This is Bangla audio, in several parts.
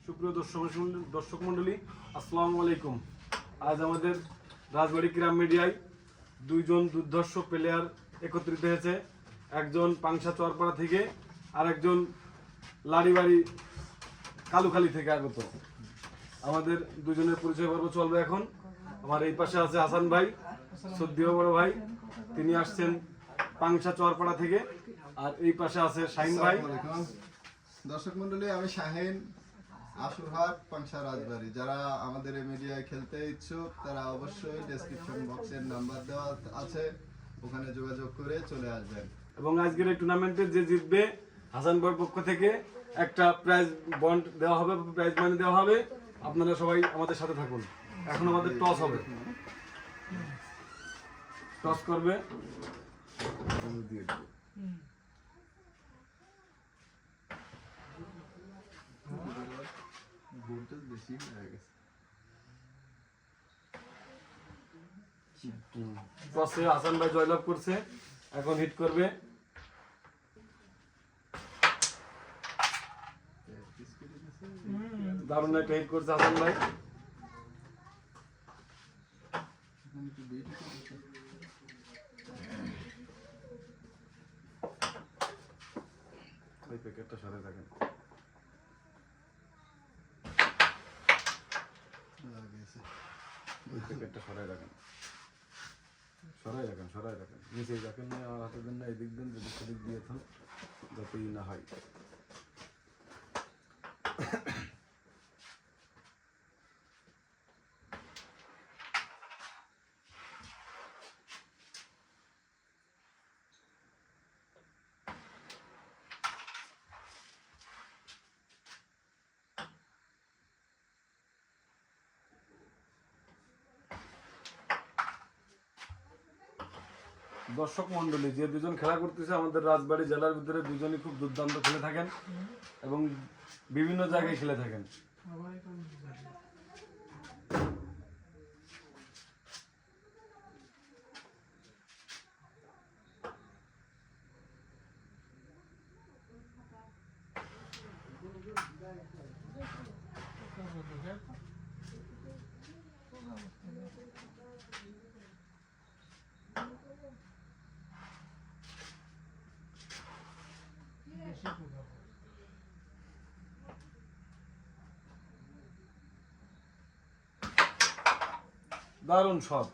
সুপ্রিয় দর্শক মণ্ডলী, আসসালামু আলাইকুম। আজ আমাদের রাজবাড়ী ক্রাম মিডিয়ায় দুইজন দুর্ধর্ষ প্লেয়ার একত্রিত হয়েছে। একজন পাংশা চরপাড়া থেকে আর একজন লাড়িবাড়ি কালুখালী থেকে আগত। আমাদের দুজনের পরিচয় পর্ব চলবে এখন। আমার এই পাশে আছে হাসান ভাই, শ্রদ্ধেয় বড় ভাই, তিনি আসছেন পাংশা চরপাড়া থেকে। আর এই পাশে আছে শাহিন ভাই। দর্শক মন্ডলী, আমি শাহিন, আশুরহাট, পাংশা রাজবাড়ী। যারা আমাদের এই মিডিয়ায় খেলতে ইচ্ছুক তারা অবশ্যই ডেসক্রিপশন বক্সের নাম্বার দেওয়া আছে, ওখানে যোগাযোগ করে চলে আসবেন। এবং আজকের এই টুর্নামেন্টে যে জিতবে হাসান ভাইয়ের পক্ষ থেকে একটা প্রাইজ বন্ড দেওয়া হবে, প্রাইজ মানি দেওয়া হবে। আপনারা সবাই আমাদের সাথে থাকুন। এখন আমাদের টস হবে, টস করবে টসে হাসান ভাই জয়লাভ করছে। এখন হিট করবে। দারুণ একটা হিট করছে হাসান ভাই। ওই প্যাকেটটা সরাই রাখেন, ওই প্যাকেটটা সরাই রাখেন, সরাই রাখেন, সরাই রাখেন, নিচেই রাখেন না, আমার হাতে দেন না, এদিক দেন, যেদিক সেদিক দিয়ে থান, যাতে ই না হয়। দর্শক মন্ডলী, যে দুজন খেলা করতেছে আমাদের রাজবাড়ী জেলার ভিতরে দুজনই খুব দুর্দান্ত খেলে থাকেন এবং বিভিন্ন জায়গায় খেলে থাকেন। দারুণ শট।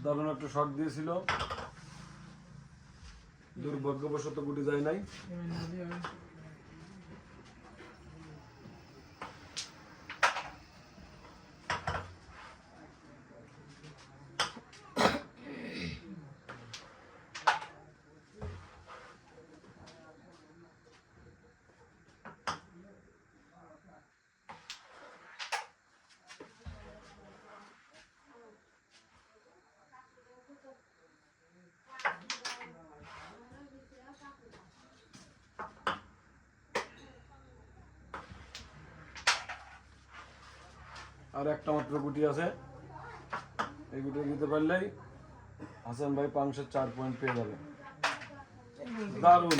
দারুণ একটা শট দিয়েছিল, দুর্ভাগ্যবশত গুটি যায় নাই। আর একটা মাত্র গুটি আছে, এই গুটি দিতে পারলেই হাসান ভাই পাংশার 4 পয়েন্ট পেয়ে যাবে। দারুণ।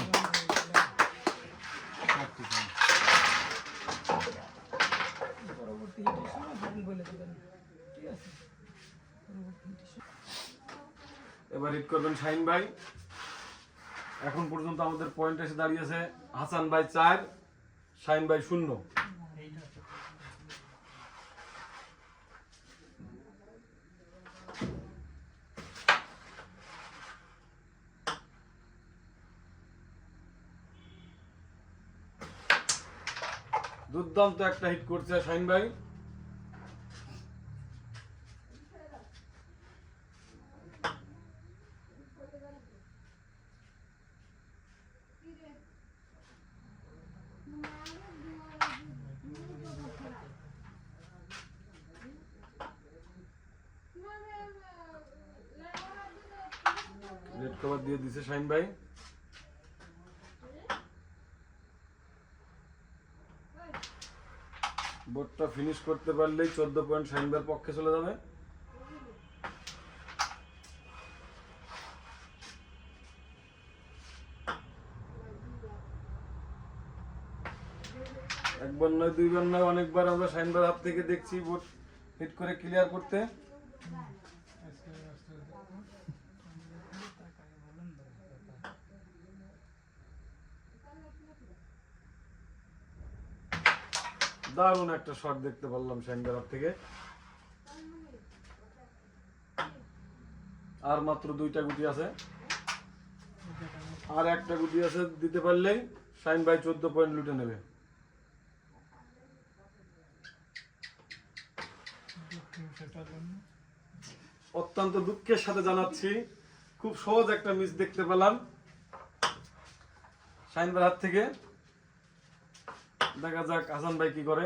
এবার হিট করবেন শাহিন ভাই। এখন পর্যন্ত আমাদের পয়েন্ট এসে দাঁড়িয়েছে হাসান ভাই 4, শাহিন ভাই 0। দুর্দান্ত একটা হিট করছে শাহিন ভাই। রেড কভার দিয়ে দিছে শাহিন ভাই। বোর্ডটা ফিনিশ করতে পারলেই 14 পয়েন্ট শাহিন ভাইয়ের পক্ষে চলে যাবে। একবার নয়, দুইবার নয়, অনেকবার আমরা শাহিন ভাইয়ের হাত থেকে দেখছি বোর্ড হিট করে ক্লিয়ার করতে। দারুণ একটা শট দেখতে পারলাম শাহিন ভাইয়ের হাত থেকে। আর মাত্র 2টা গুটি আছে, আর একটা গুটি আছে, দিতে পারলেই শাহিন ভাই 14 পয়েন্ট লুটে নেবে। অত্যন্ত দুঃখের সাথে জানাচ্ছি, খুব সহজ একটা মিস দেখতে পেলাম শাহিন ভাইয়ের হাত থেকে। দেখা যাক হাসান ভাই কি করে।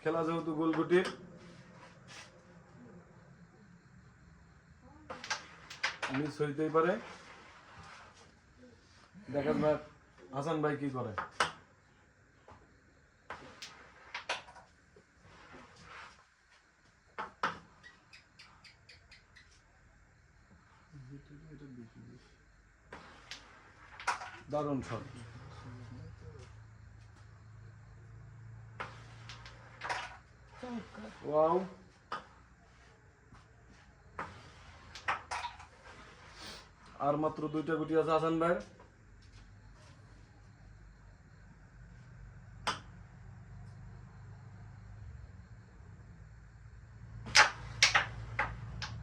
খেলা যেহেতু গোলগুটির, মিস হইতেই পারে। দেখা যাক হাসান ভাই কি করে। দারুণ শট। ওয়াও, আর মাত্র 2টা গুটি আছে হাসান ভাইয়ের।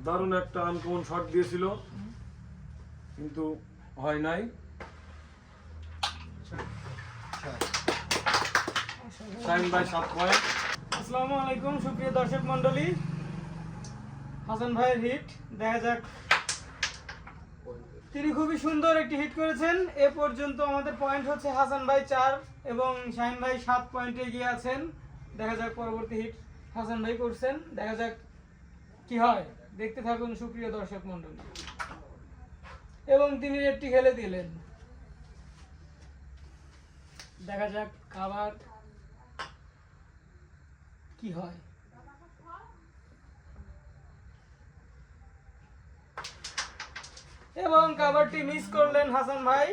দারুণ একটা আনকমন শট দিয়েছিল, কিন্তু হয় নাই। শাহিন ভাই 7 পয়েন্ট। আসসালামু আলাইকুম সুপ্রিয় দর্শক মন্ডলী, হাসান ভাইয়ের হিট দেখা যাক। তিনি খুবই সুন্দর একটি হিট করেছেন। এ পর্যন্ত আমাদের পয়েন্ট হচ্ছে হাসান ভাই 4 এবং শাহিন ভাই 7 পয়েন্টে এগিয়ে আছেন। দেখা যাক পরবর্তী হিট হাসান ভাই করছেন, দেখা যাক কি হয়। দেখতে থাকুন সুপ্রিয় দর্শক মন্ডলী। এবং তিনি রেডটি খেলে দিলেন, দেখা যাক আবার কি হয়। এবং কাভারটি মিস করলেন হাসান ভাই।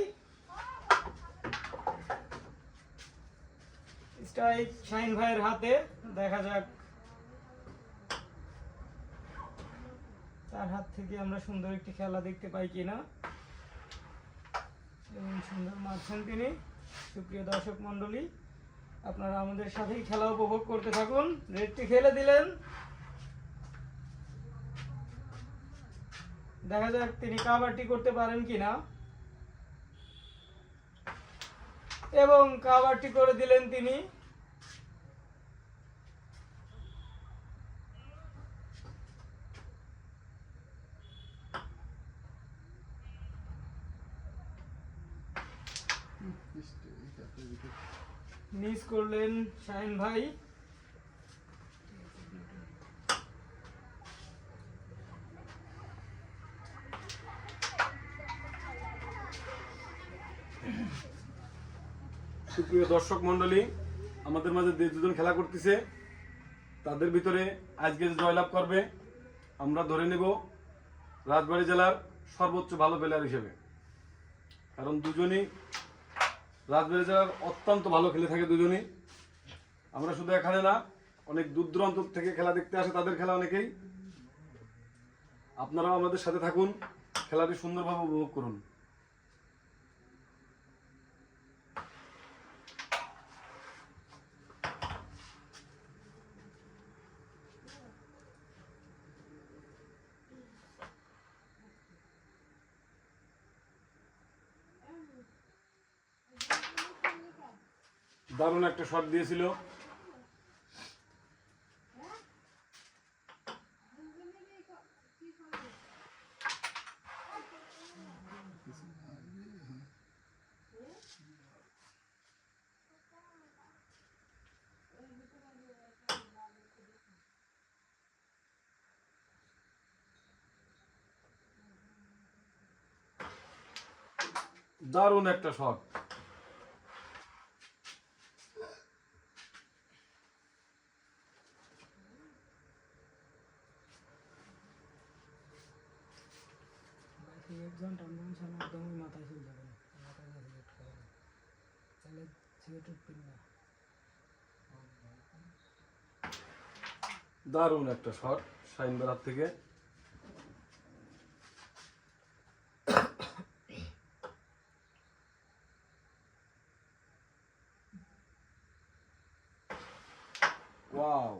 স্ট্রাইক শাহিন ভাইয়ের হাতে, দেখা যাক তার হাত থেকে আমরা সুন্দর একটি খেলা দেখতে পাই কিনা। এবং সুন্দর মারছেন তিনি। সুপ্রিয় দর্শক মন্ডলী, আপনারা আমাদের সাথেই খেলা উপভোগ করতে থাকুন। রেডটি খেলে দিলেন, দেখা যাক তিনি কাভারটি করতে পারেন কিনা। এবং কাভারটি করে দিলেন তিনি। মিস করলেন শাহিন ভাই। সুপ্রিয় দর্শক মন্ডলী, আমাদের মাঝে যে দুজন খেলা করতেছে তাদের ভিতরে আজকে যে জয়লাভ করবে আমরা ধরে নেব রাজবাড়ী জেলার সর্বোচ্চ ভালো প্লেয়ার হিসেবে। কারণ দুজনই রাজবাড়ী জেলার অত্যন্ত ভালো খেলে থাকে দুজনই। আমরা শুধু এখানে না, অনেক দূর দূরান্ত থেকে খেলা দেখতে আসে, তাদের খেলা অনেকেই। আপনারাও আমাদের সাথে থাকুন, খেলাটি সুন্দরভাবে উপভোগ করুন। দারুণ একটা শট দিয়েছিল। দারুণ একটা শট। একজন টানবেন সামনে একদমই মাথায় চলে যাবে না, মাথায় না সিলেক্ট করে তাহলে সিলেক্ট উঠবে না। দারুণ একটা শট শাহিন ভাইয়ের হাত থেকে। ওয়াও,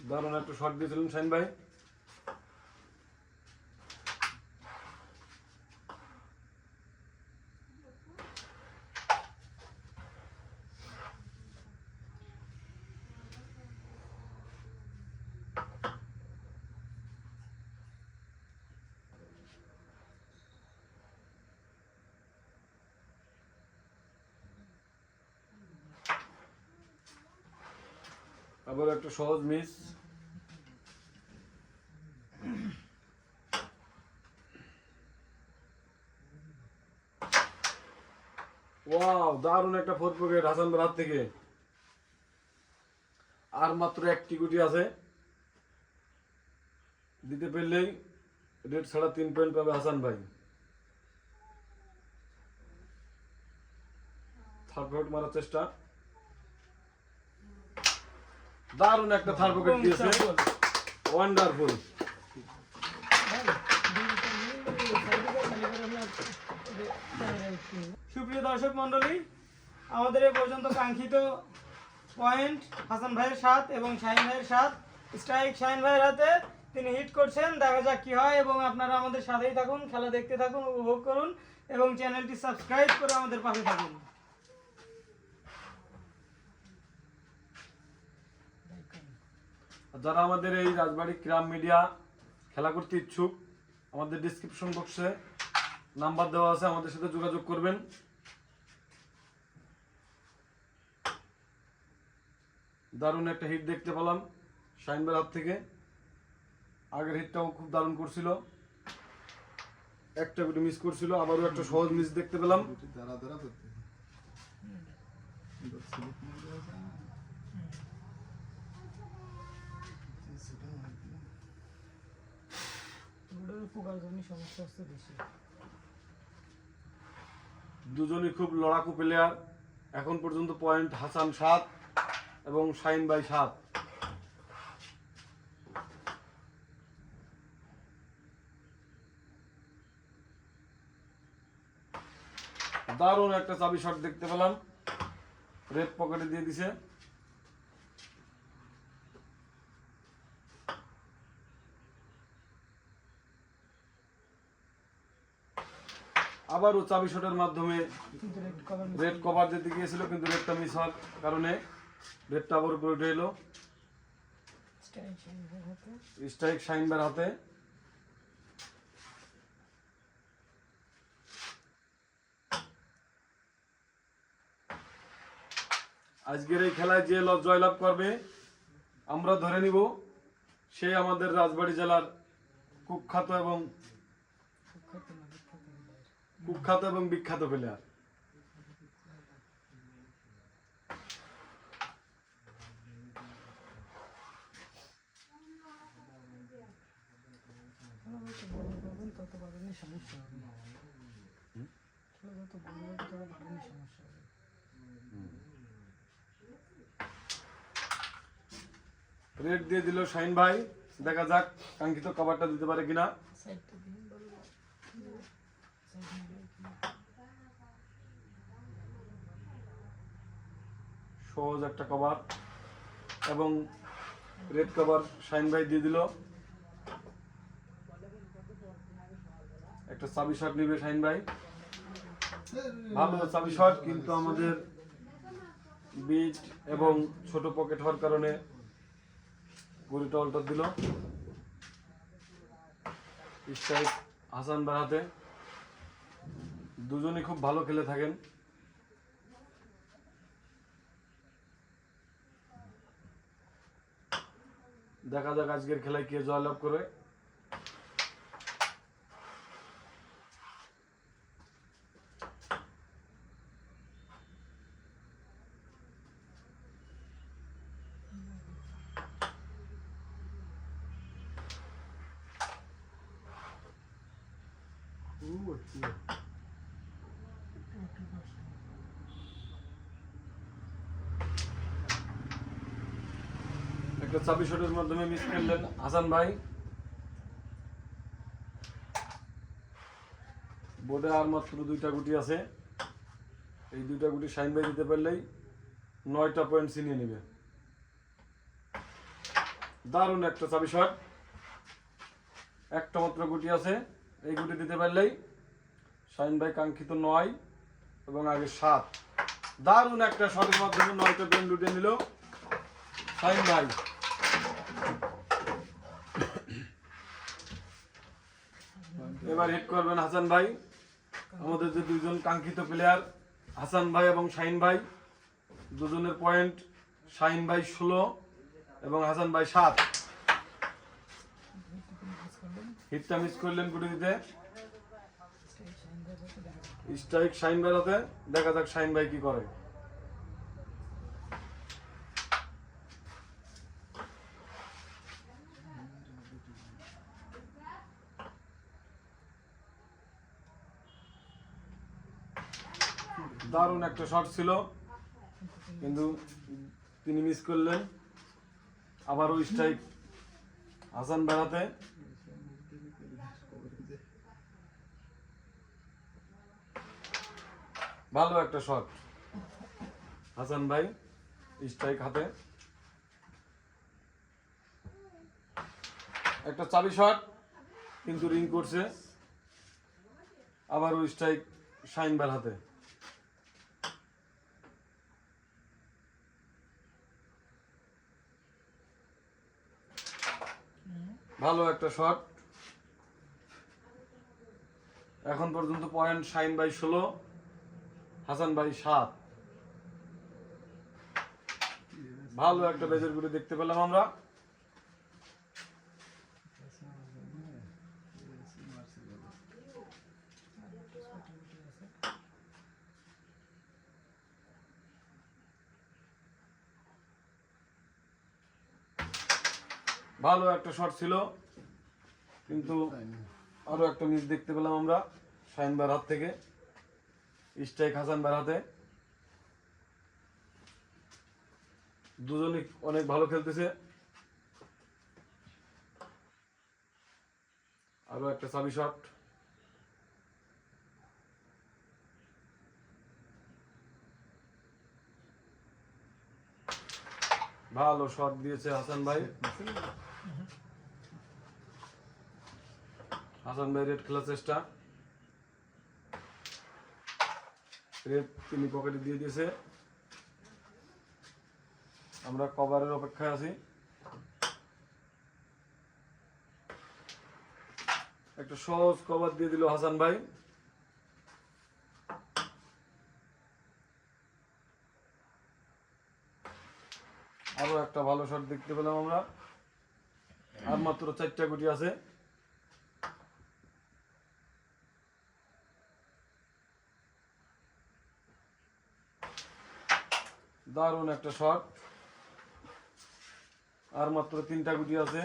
দারুণ একটা শট দিয়েছিলেন শাহিন ভাই। আবার একটা সহজ মিস। ওয়াও, দারুণ একটা ফোর পকেট হাসান ভাইয়ের হাত থেকে। আর মাত্র একটি গুটি আছে, দিতে পারলেই রেড ছাড়া 3 পয়েন্ট পাবে হাসান ভাই। থার্ড পকেট মারার চেষ্টা, দারুণ একটা থার্ড পকেট দিয়েছে, ওয়ান্ডারফুল। সুপ্রিয় দর্শক মন্ডলী, আমাদের এ পর্যন্ত কাঙ্ক্ষিত পয়েন্ট হাসান ভাইয়ের 7 এবং শাহিন ভাইয়ের 7। স্ট্রাইক শাহিন ভাইয়ের হাতে, তিনি হিট করছেন। দেখা যাক কি হয়, এবং আপনারা আমাদের সাথেই থাকুন, খেলা দেখতে থাকুন, উপভোগ করুন এবং চ্যানেলটি সাবস্ক্রাইব করে আমাদের পাশে থাকুন। যারা আমাদের এই রাজবাড়ী ক্রাম মিডিয়া খেলা করতে ইচ্ছুক, আমাদের ডিসক্রিপশন বক্সে নাম্বার দেওয়া আছে, আমাদের সাথে যোগাযোগ করবেন। দারুণ একটা হিট দেখতে পেলাম শাহিন ভাইয়ের হাত থেকে। আগের হিটটাও খুব দারুণ করছিল, একটা গুটি মিস করছিল, আবারও একটা সহজ মিস দেখতে পেলাম। দাঁড়া দাঁড়া করতে সমস্যা হচ্ছে বেশি। দুজনই খুব লড়াকু প্লেয়ার। এখন পর্যন্ত পয়েন্ট হাসান 7 এবং শাহিন ভাই 7। দারুণ একটা চাবি শট দেখতে পেলাম, রেড পকেটে দিয়ে দিছে। আবারও চাবি শটের মাধ্যমে রেড কভার দিতে গিয়েছিল, কিন্তু রেডটা মিস হওয়ার কারণে রেডটা আবার উপরে উঠে এলো। স্ট্রাইক শাহিন ভাইয়ের হাতে। আজকের এই খেলায় যে জয়লাভ করবে আমরা ধরে নিব সে আমাদের রাজবাড়ী জেলার কুখ্যাত এবং বিখ্যাত প্লেয়ার। তত বাড়ানোর সমস্যা হবে না, যত বড় হবে তত বাড়ানোর সমস্যা হবে। রেড দিয়ে দিল শাহিন ভাই, দেখা যাক কাঙ্ক্ষিত কভারটা দিতে পারে কিনা। সহজ একটা কভার এবং রেড কভার শাহিন ভাই দিয়ে দিল। একটা চাবি শট নিবে শাহিন ভাই, ভালো চাবি শট, কিন্তু আমাদের বিট এবং ছোট পকেট হওয়ার কারণে গুলিটা অল্টার দিল। স্ট্রাইক হাসান ভাইয়ের হাতে। দুজনই খুব ভালো খেলে থাকেন। দেখা যাক আজকের খেলায় কে জয়লাভ করে। একটা চাবি শটের মাধ্যমে মিস করলেন হাসান ভাই। বোর্ডে আর মাত্র 2টা গুটি আছে, এই 2টা গুটি শাহিন ভাই দিতে পারলেই 9টা পয়েন্ট ছিনিয়ে নেবে। দারুণ একটা চাবি শট, একটা মাত্র গুটি আছে, এই গুটি দিতে পারলেই শাহিন ভাই কাঙ্ক্ষিত 9 এবং আগে 7। দারুণ একটা শটের মাধ্যমে 9টা পয়েন্ট লুটে নিল শাহিন ভাই। এবার হিট করবেন হাসান ভাই। আমাদের যে দুইজন কাঙ্ক্ষিত প্লেয়ার হাসান ভাই এবং শাহিন ভাই, দুজনের পয়েন্ট শাহিন ভাই 16 এবং হাসান ভাই 7। হিটটা মিস করলেন গুটি দিতে। স্ট্রাইক শাহিন ভাইয়ের হাতে, দেখা যাক শাহিন ভাই কি করে। দারুণ একটা শট ছিল, কিন্তু তিনি মিস করলেন। আবারও স্ট্রাইক হাসান ভাইয়ের হাতে। ভালো একটা শট হাসান ভাই, স্ট্রাইক হাতে। একটা চাবি শট কিন্তু রিং করছে, আবারও স্ট্রাইক শাহিন ভাইয়ের হাতে। ভালো একটা শট। এখন পর্যন্ত পয়েন্ট শাহিন ভাই 16, হাসান ভাই 7। ভালো একটা বেজের গুটি দেখতে পেলাম আমরা। ভালো একটা শট ছিল, কিন্তু আরো একটা মিস দেখতে পেলাম আমরা শাহিন ভাইয়ের হাত থেকে। স্ট্রাইক হাসান ভাইয়ের হাতে। দুজনই অনেক ভালো খেলতেছে। আরো একটা চাবি শট। ভালো শট দিয়েছে হাসান ভাই। হাসান ভাই রেড খেলার চেষ্টা, রেড তিনি পকেটে দিয়ে দিয়েছে। আমরা কভারের অপেক্ষায় আছি। একটা সহজ কভার দিয়ে দিল হাসান ভাই। আরো একটা ভালো শট দেখতে পেলাম আমরা। আর মাত্র 4টা গুটি আছে। দারুণ একটা শট। আর মাত্র 3টা গুটি আছে।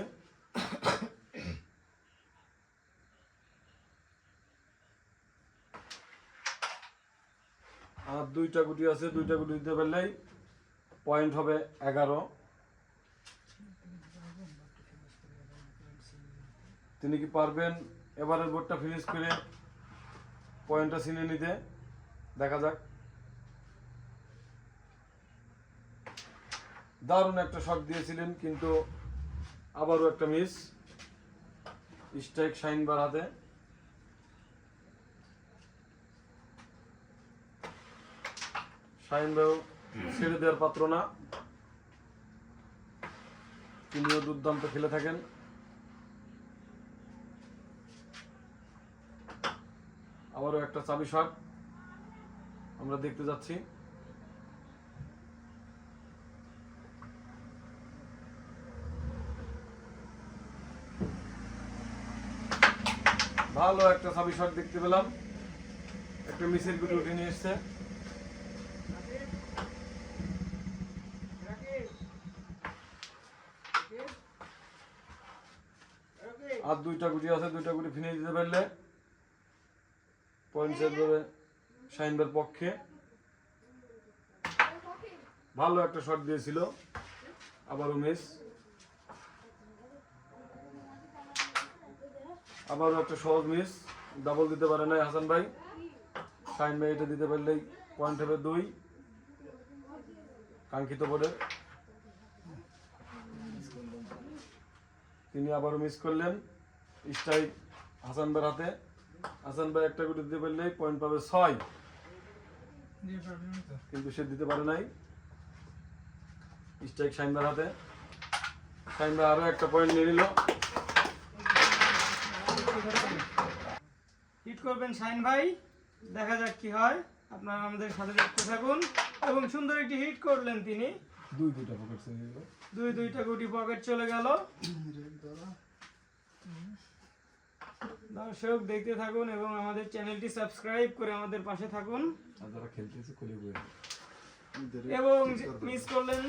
আর 2টা গুটি আছে, 2টা গুটি দিতে পারলেই পয়েন্ট হবে 11। তিনি কি পারবেন এবারের বোর্ডটা ফিনিশ করে পয়েন্টটা ছিনিয়ে নিতে? দেখা যাক। দারুণ একটা শট দিয়েছিলেন, কিন্তু আবারও একটা মিস। স্ট্রাইক শাহিন ভাইয়ের হাতে। শাহিন ভাইও ছেড়ে দেওয়ার পাত্র না, তিনিও দুর্দান্ত খেলে থাকেন। আবারও একটা চাবি শট আমরা দেখতে যাচ্ছি। ভালো একটা চাবি শট দেখতে পেলাম। একটা মিসের গুটি উঠে নিয়ে এসছে। আর 2টা গুটি আছে, 2টা গুটি ফিনিশ দিতে পারলে পয়েন্ট যাবে শাহিন ভাইয়ের পক্ষে। ভালো একটা শট দিয়েছিল, আবারও মিস। আবারও একটা সহজ মিস, ডাবল দিতে পারে নাই হাসান ভাই। শাহিন ভাই এটা দিতে পারলেই পয়েন্ট হবে 2 কাঙ্ক্ষিত পরে। তিনি আবারও মিস করলেন, স্ট্রাইক হাসান ভাইয়ের হাতে। হাসান ভাই একটা গুটি দিতে পারলেই পয়েন্ট পাবে 6, কিন্তু সে দিতে পারে নাই। স্ট্রাইক শাহিন ভাইয়ের হাতে। শাহিন ভাই আরো একটা পয়েন্ট নিয়ে নিল। হিট করবেন শাহিন ভাই, দেখা যাক কি হয়। আপনারা আমাদের সাথে দেখতে থাকুন। এবং সুন্দর একটি হিট করলেন তিনি। দুইটা পকেট চলে গেল। দুইটা গুটি পকেট চলে গেল। দর্শক দেখতে থাকুন এবং আমাদের চ্যানেলটি সাবস্ক্রাইব করে আমাদের পাশে থাকুন। আর যারা খেলতেছে খুলে বয়ে এবং মিস করলেন,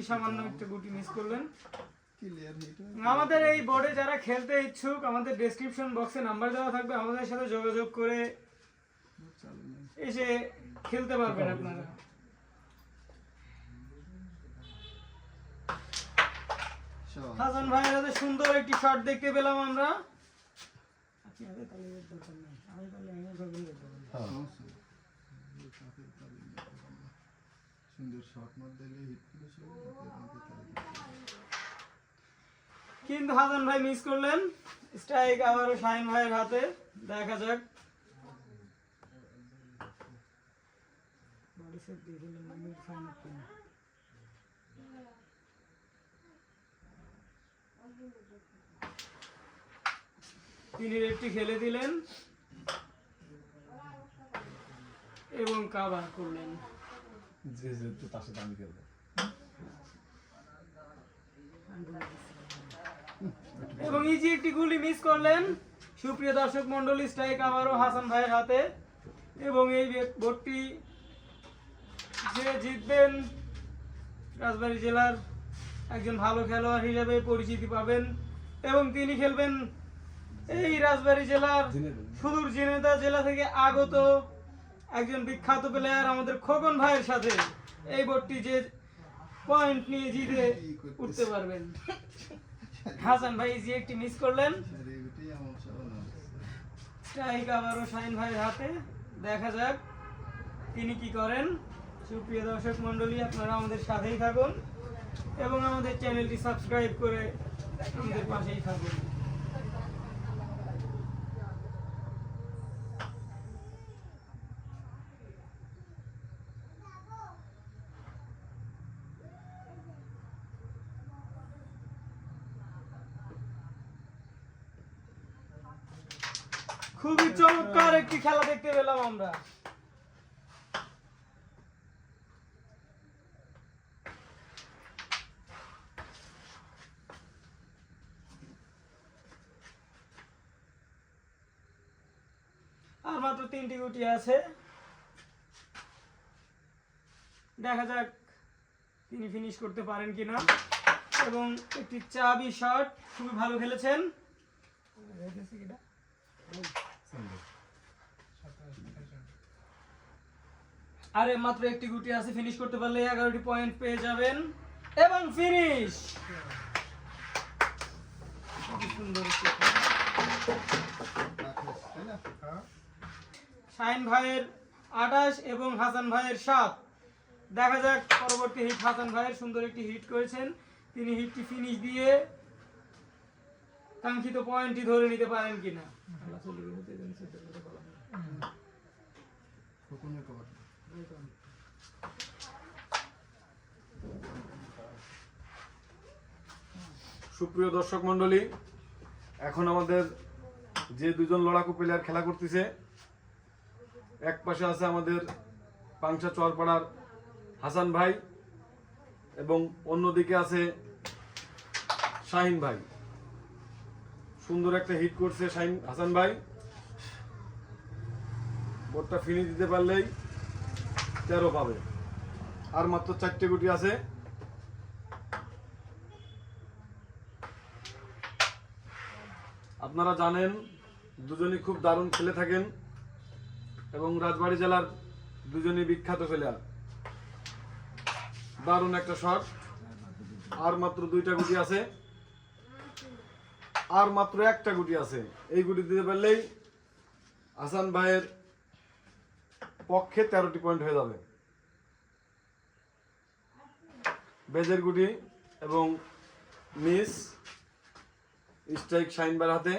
সামান্য একটা গুটি মিস করলেন। আমাদের এই বোর্ডে যারা খেলতে ইচ্ছুক, আমাদের ডেসক্রিপশন বক্সে নাম্বার দেওয়া থাকবে, আমাদের সাথে যোগাযোগ করে এসে খেলতে পারবেন আপনারা। হাসান ভাইয়ের হাতে সুন্দর একটি শট দেখতে পেলাম আমরা। কিন্তু হাসান ভাই মিস করলেন। স্ট্রাইক আবারও শাহিন ভাইয়ের হাতে, দেখা যাক। তিনি রেডটি খেলে দিলেন এবং কাভার করলেন। যে তো তার সাথে আমি খেলবো। এবং ইজি একটি গুলি মিস করলেন। সুপ্রিয় দর্শক মন্ডলী, স্ট্রাইক আবারও হাসান ভাইয়ের হাতে। এবং এই বোর্ডটি যে জিতবেন, রাজবাড়ী জেলার একজন ভালো খেলোয়াড় হিসেবে পরিচিতি পাবেন। এবং তিনি খেলবেন এই রাজবাড়ী জেলার সুদূর ঝিনাইদহ জেলা থেকে আগত একজন বিখ্যাত প্লেয়ার আমাদের খোকন ভাইয়ের সাথে। এই বোর্ডটি যে পয়েন্ট নিয়ে জিতে উঠতে পারবেন। হাসান ভাই যে একটি মিস করলেন। স্ট্রাইক আবারও শাহিন ভাইয়ের হাতে, দেখা যাক তিনি কি করেন। সুপ্রিয় দর্শক মন্ডলী, আপনারা আমাদের সাথেই থাকুন এবং আমাদের চ্যানেলটি সাবস্ক্রাইব করে আমাদের পাশেই থাকুন। খুবই চমৎকার একটি খেলা দেখতে পেলাম আমরা। আর মাত্র 3টি গুটি আছে, দেখা যাক তিনি ফিনিশ করতে পারেন কিনা। এবং একটি চাবি শট, খুবই ভালো খেলেছেন। আরে মাত্র একটি গুটি আছে, ফিনিশ করতে পারলে 11টি পয়েন্ট পেয়ে যাবেন এবং ফিনিশ। শাহিন ভাইয়ের 28 এবং হাসান ভাইয়ের 7। দেখা যাক পরবর্তী হিট। হাসান ভাইয়ের সুন্দর একটি হিট করেছেন, তিনি হিটটি ফিনিশ দিয়ে কাঙ্ক্ষিত পয়েন্টটি ধরে নিতে পারেন কিনা। সুপ্রিয় দর্শক মন্ডলী, এখন আমাদের যে দুজন লড়াকু প্লেয়ার খেলা করতেছে, এক পাশে আছে আমাদের পাংশা চরপাড়ার হাসান ভাই এবং অন্যদিকে আছে শাহিন ভাই। সুন্দর একটা হিট করছে হাসান ভাই। বোর্ডটা ফিনিশ দিতে পারলেই 13 পাবে। আর মাত্র 4টে গুটি আছে। আপনারা জানেন দুজনই খুব দারুণ খেলে থাকেন এবং রাজবাড়ী জেলার দুজনই বিখ্যাত প্লেয়ার। দারুণ একটা শট। আর মাত্র 2টা গুটি আছে, আর মাত্র 1টা গুটি আছে। এই গুটি দিতে পারলেই হাসান ভাইয়ের পক্ষে 13টি পয়েন্ট হয়ে যাবে। বেজের গুটি এবং মিস, স্ট্রাইক শাহিন ভাইয়ের হাতে।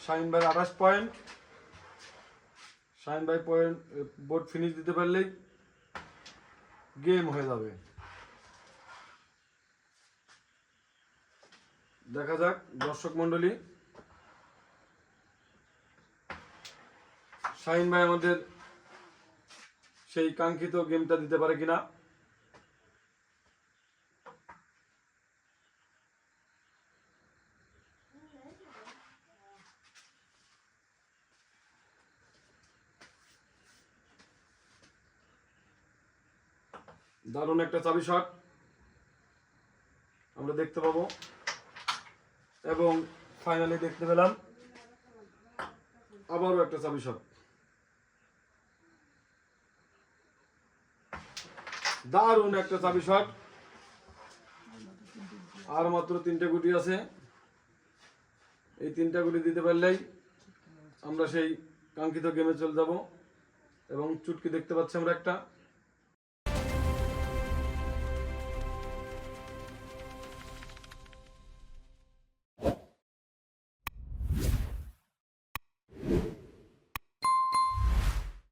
শাহিন ভাই 28 পয়েন্ট। শাহিন ভাই পয়েন্ট বোর্ড ফিনিশ দিতে পারলেই গেম হয়ে যাবে। দেখা যাক দর্শক মন্ডলী, শাহিন ভাই আমাদের সেই কাঙ্ক্ষিত গেমটা দিতে পারে কিনা। দারুণ একটা চাবি শট আমরা দেখতে পাবো, এবং ফাইনালি দেখতে পেলাম আবারও একটা চাবি শট। দারুণ একটা চাবি শট। আর মাত্র 3টে গুটি আছে। এই 3টা গুটি দিতে পারলেই আমরা সেই কাঙ্ক্ষিত গেমে চলে যাব। এবং চুটকি দেখতে পাচ্ছি আমরা একটা।